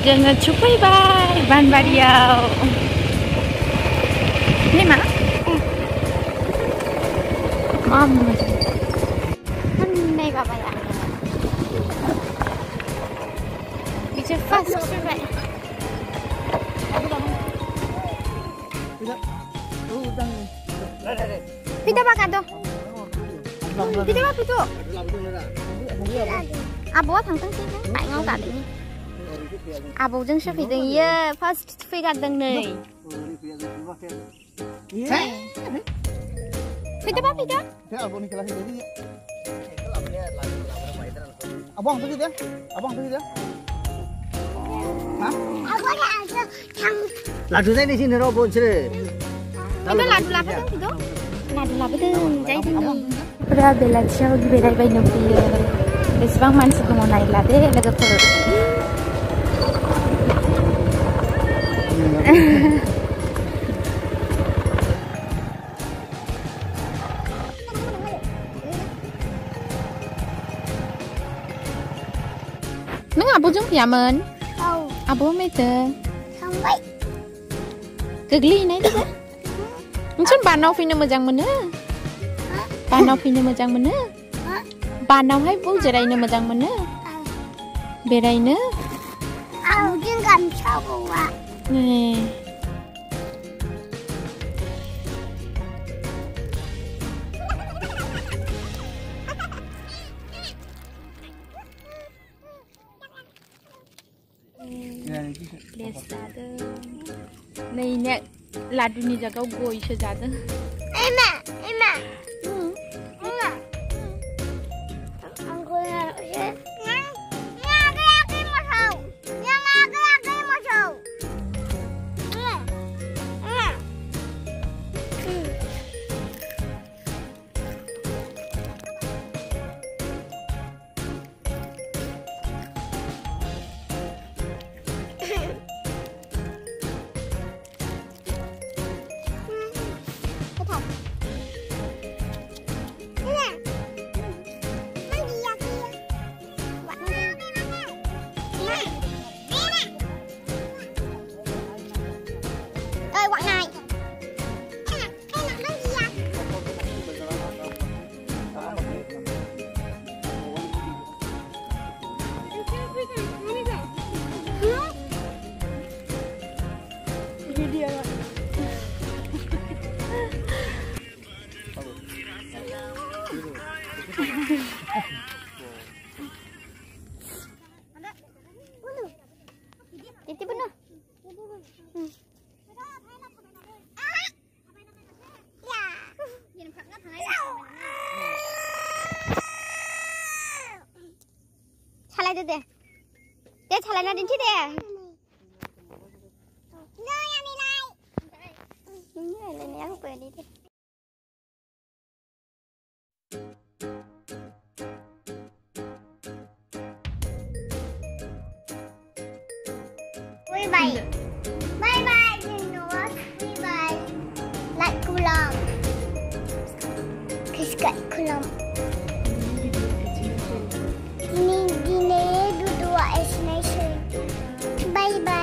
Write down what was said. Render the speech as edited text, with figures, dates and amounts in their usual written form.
जोङो सफैबाय बानबारियाव। Ini mak? Mama. Pandai bapa ya. Bisa fast sih. Pita apa kado? Pita apa itu? Abo thằng sih kan? Tại ngau cả đấy. Abo jeung sih pita iya fast sih kadang nih. Pita apa pita? Abang ni kelas ini. Abang tu dia. Abang tu dia. Hah? Abang ada thằng. Ladu saya di sini robot sih. Itu ladu apa tuh itu? Ladu apa tuh? Jadi abang. Udah belajar di berai nupi. Besbang man sih mau naik lade, lega per. Neng abu jeng piamen? Tahu. Abu mete. Sampai. Kegli nai tu. Macam banau fina majang mana? Banau fina majang mana? Banau hai bu jerai na majang mana? Berai na? Aku jangan coba. Nih. Này nè là đu ni jaga goi se jada. Emma, Emma. Emma. Aku nak. Titi benar. Salai tu deh. Dia salai nak dinci deh. Ini aku pergi deh. Bye bye. Bye bye, Dinosaurus. Bye bye. Like kulam. Kiskat kulam. Ini duduk esnation. Bye bye.